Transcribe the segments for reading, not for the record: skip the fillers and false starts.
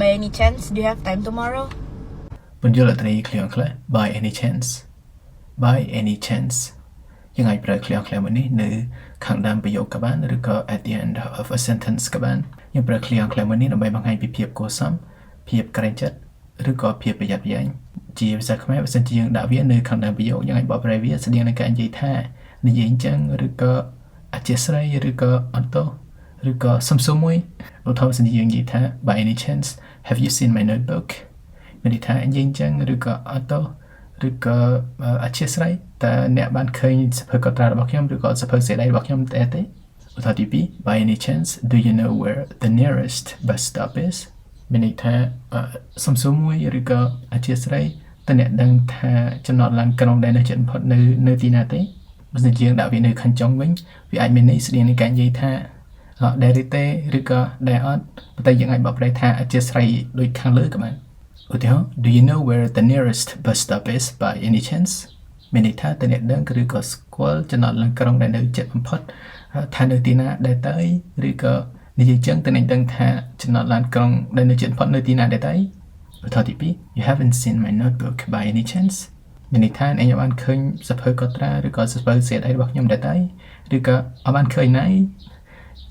By any chance do you have time tomorrow បញ្យល់អត្ថន័យឃ្លាំងខ្លះ by any chance by any chance យើងអាចប្រើឃ្លាំងខ្លះមួយនេះនៅខាងដើមប្រយោគក៏បានឬក៏ at the end of a sentence ក៏បានយើងប្រើឃ្លាំងខ្លះមួយនេះដើម្បីបង្ហាញពីភាពគួរសមភាពក្រែងចិត្តឬក៏ភាពប្រយ័ត្នប្រយែងជាភាសាខ្មែរបើសិនជាយើងដាក់វានៅខាងដើមប្រយោគយើងអាចបកប្រែវាស្តីនឹងការនិយាយថានិយាយអញ្ចឹងឬក៏អធិស្ឋានឬក៏អន្តោឬក៏សំសួរមួយឧទាហរណ៍សិនជាយើងនិយាយថា by any chance have you seen my notebook មានន័យថានិយាយអញ្ចឹងឬក៏អន្តោឬក៏អធិស្ឋានតើអ្នកបានឃើញសភៅកត់ត្រារបស់ខ្ញុំឬក៏សភៅសេរីរបស់ខ្ញុំទេឧទាហរណ៍ទី2 by any chance do you know where the nearest bus stop is មានន័យថាសំសួរមួយឬក៏អធិស្ឋានតើអ្នកដឹងថាចំណតឡានក្រុងដែលនៅជិតបំផុតនៅទីណាទេបើសិនជាយើងដាក់វានៅខាងចុងវិញវាអាចមានន័យស្តីនឹងការនិយាយថាដែលទេឬក៏ដែលអត់ប៉ុន្តែយើងអាចបកប្រែថាអធិស្ឋានដូចខាងលើក៏បានឧទាហរណ៍ do you know where the nearest bus stop is by any chance មានន័យថាតើអ្នកដឹងឬក៏ស្គាល់ចំណតឡានក្រុងដែលនៅជិតបំផុតថានៅទីណាដែរទៅឬក៏និយាយចឹងតើអ្នកដឹងថាចំណតឡានក្រុងដែលនៅជិតបំផុតនៅទីណាដែរទៅឧទាហរណ៍ទី2 you haven't seen my notebook by any chance មានន័យថាអ្នកបានឃើញសភៅកត់ត្រាឬក៏សភៅសេរីរបស់ខ្ញុំដែរទៅឬក៏អត់បានឃើញណា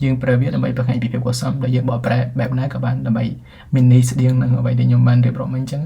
យើងប្រើវាដើម្បីបង្ហាញពីភាពគួរសមដែលយើងបកប្រែបែបណាក៏បានដើម្បីមានន័យស្តីងនឹងអ្វីដែលខ្ញុំបានរៀបរាប់មិញអញ្ចឹង